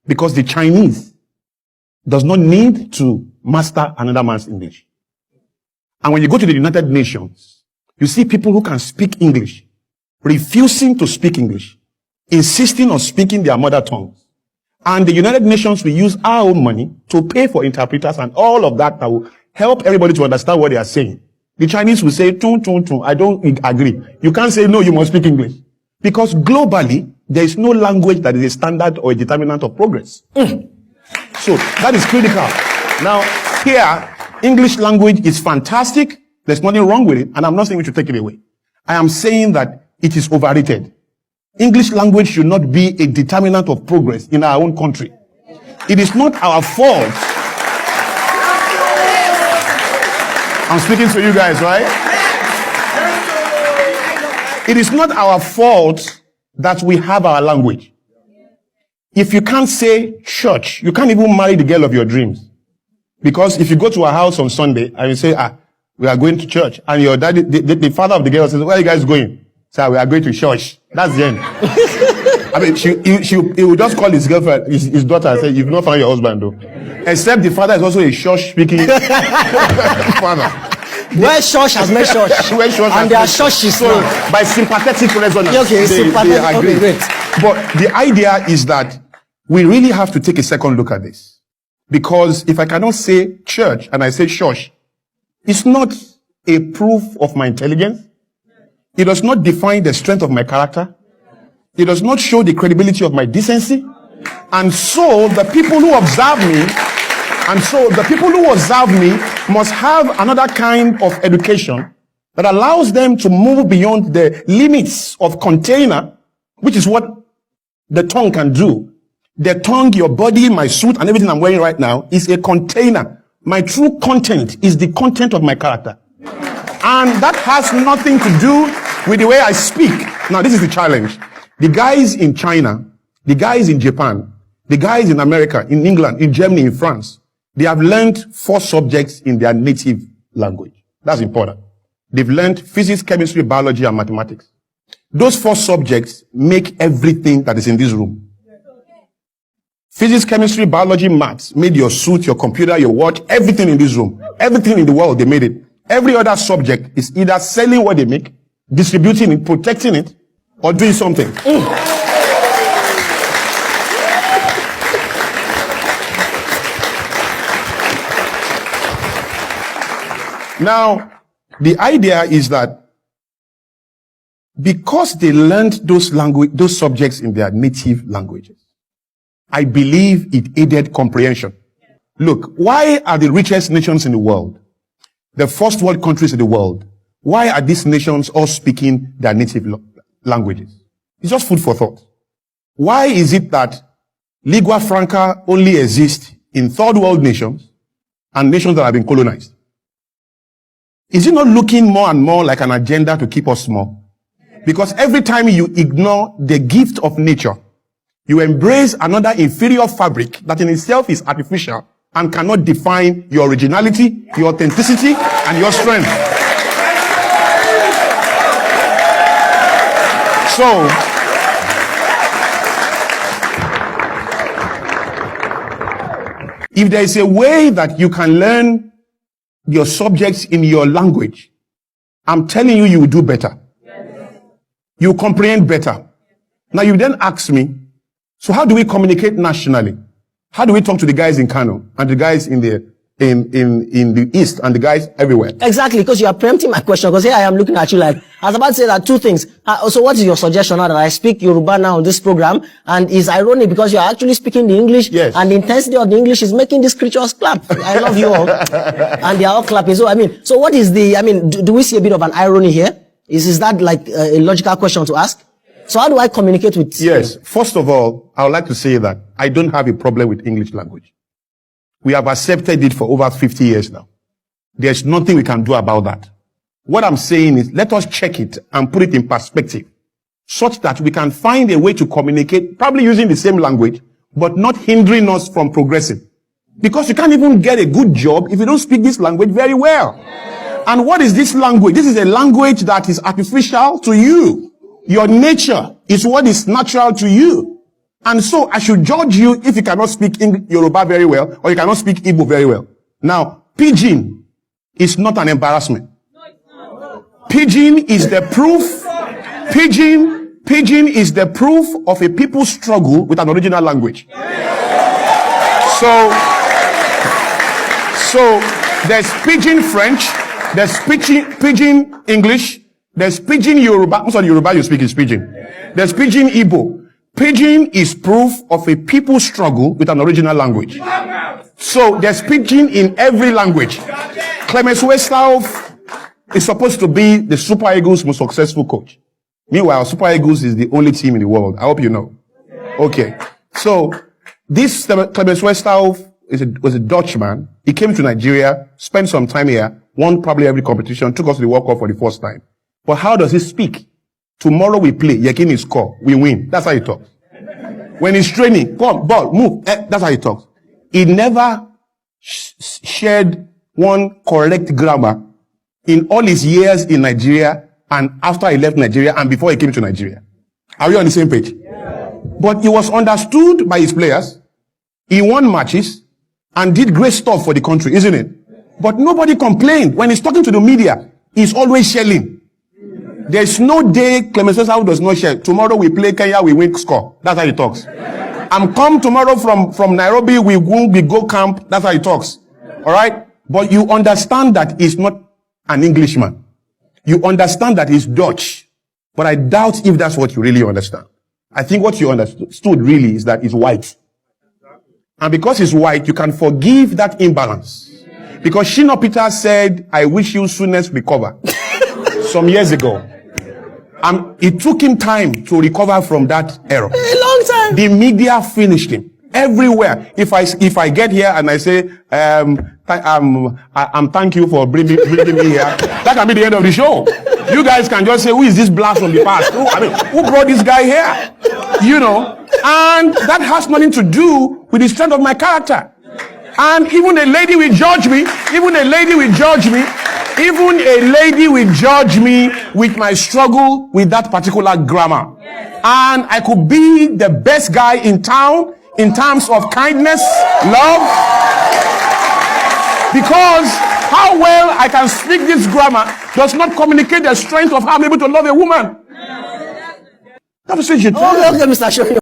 Because the Chinese does not need to master another man's English. And when you go to the United Nations, you see people who can speak English, refusing to speak English, insisting on speaking their mother tongues. And the United Nations will use our own money to pay for interpreters and all of that will help everybody to understand what they are saying. The Chinese will say, tun, tun, tun, I don't agree. You can't say, no, you must speak English. Because globally, there is no language that is a standard or a determinant of progress. So that is critical. Now, here, English language is fantastic. There's nothing wrong with it. And I'm not saying we should take it away. I am saying that it is overrated. English language should not be a determinant of progress in our own country. It is not our fault. I'm speaking to you guys, right? It is not our fault that we have our language. If you can't say church, you can't even marry the girl of your dreams. Because if you go to a house on Sunday and you say, we are going to church, and your daddy, the father of the girl says, where are you guys going? Say, we are going to church. That's the end. I mean, he will just call his girlfriend, his daughter, and say, you've not found your husband, though. Except the father is also a church-speaking father. Where church has met church. And their church is so by sympathetic resonance. Okay, they agree. Okay, great. But the idea is that we really have to take a second look at this. Because if I cannot say church and I say church, it's not a proof of my intelligence. It does not define the strength of my character. It does not show the credibility of my decency. And so the people who observe me must have another kind of education that allows them to move beyond the limits of container, which is what the tongue can do. The tongue, your body, my suit, and everything I'm wearing right now is a container. My true content is the content of my character. And that has nothing to do with the way I speak. Now, this is the challenge. The guys in China, the guys in Japan, the guys in America, in England, in Germany, in France, they have learned 4 subjects in their native language. That's important. They've learned physics, chemistry, biology, and mathematics. Those 4 subjects make everything that is in this room. Physics, chemistry, biology, maths made your suit, your computer, your watch, everything in this room. Everything in the world, they made it. Every other subject is either selling what they make, distributing it, protecting it, or doing something. Now, the idea is that because they learned those subjects in their native languages, I believe it aided comprehension. Look, why are the richest nations in the world, the first world countries in the world, why are these nations all speaking their native languages? It's just food for thought. Why is it that lingua franca only exists in third world nations and nations that have been colonized? Is it not looking more and more like an agenda to keep us small? Because every time you ignore the gift of nature, you embrace another inferior fabric that in itself is artificial and cannot define your originality, your authenticity, and your strength. So, if there is a way that you can learn your subjects in your language, I'm telling you, you will do better. You will comprehend better. Now you then ask me, so how do we communicate nationally? How do we talk to the guys in Kano and the guys in the East and the guys everywhere? Exactly, because you are preempting my question. Because here I am looking at you like, I was about to say that 2 things. So what is your suggestion now that I speak Yoruba now on this program? And it's ironic because you are actually speaking the English. Yes. And the intensity of the English is making these creatures clap. I love you all. And they are all clapping. So so what is do we see a bit of an irony here? Is that like a logical question to ask? So how do I communicate with you? Yes. First of all, I would like to say that I don't have a problem with English language. We have accepted it for over 50 years now. There's nothing we can do about that. What I'm saying is, let us check it and put it in perspective, such that we can find a way to communicate, probably using the same language, but not hindering us from progressing. Because you can't even get a good job if you don't speak this language very well. And what is this language? This is a language that is artificial to you. Your nature is what is natural to you. And so I should judge you if you cannot speak Yoruba very well or you cannot speak Igbo very well. Now, pidgin is not an embarrassment. Pidgin is the proof. Pidgin is the proof of a people's struggle with an original language. So there's pidgin French, there's pidgin English, there's pidgin Yoruba. Most of the Yoruba you speak is pidgin. There's pidgin Igbo. Pidgin is proof of a people's struggle with an original language. So there's pidgin in every language. Clemens Westhoff is supposed to be the Super Eagles' most successful coach. Meanwhile, Super Eagles is the only team in the world. I hope you know. Okay. So this Clemens Westhoff was a Dutchman. He came to Nigeria, spent some time here, won probably every competition, took us to the World Cup for the first time. But how does he speak? Tomorrow we play, Yekini score, we win. That's how he talks. When he's training, come, ball, move. That's how he talks. He never shared one correct grammar in all his years in Nigeria and after he left Nigeria and before he came to Nigeria. Are we on the same page? Yeah. But he was understood by his players. He won matches and did great stuff for the country, isn't it? But nobody complained. When he's talking to the media, he's always shelling. There's no day Clemens Westhoff does not share. Tomorrow we play Kenya, we win, score. That's how he talks. I'm come tomorrow from Nairobi, we go camp. That's how he talks. All right? But you understand that he's not an Englishman. You understand that he's Dutch. But I doubt if that's what you really understand. I think what you understood really is that he's white. And because he's white, you can forgive that imbalance. Because Shina Peter said, I wish you soonest recover. Some years ago. It took him time to recover from that error. A long time. The media finished him. Everywhere. If I get here and I say, thank you for bringing me here, that can be the end of the show. You guys can just say, who is this blast from the past? Who brought this guy here? You know, and that has nothing to do with the strength of my character. And even a lady will judge me, with my struggle with that particular grammar. And I could be the best guy in town in terms of kindness, love, because how well I can speak this grammar does not communicate the strength of how I'm able to love a woman. That was it. Okay, Mr. Show.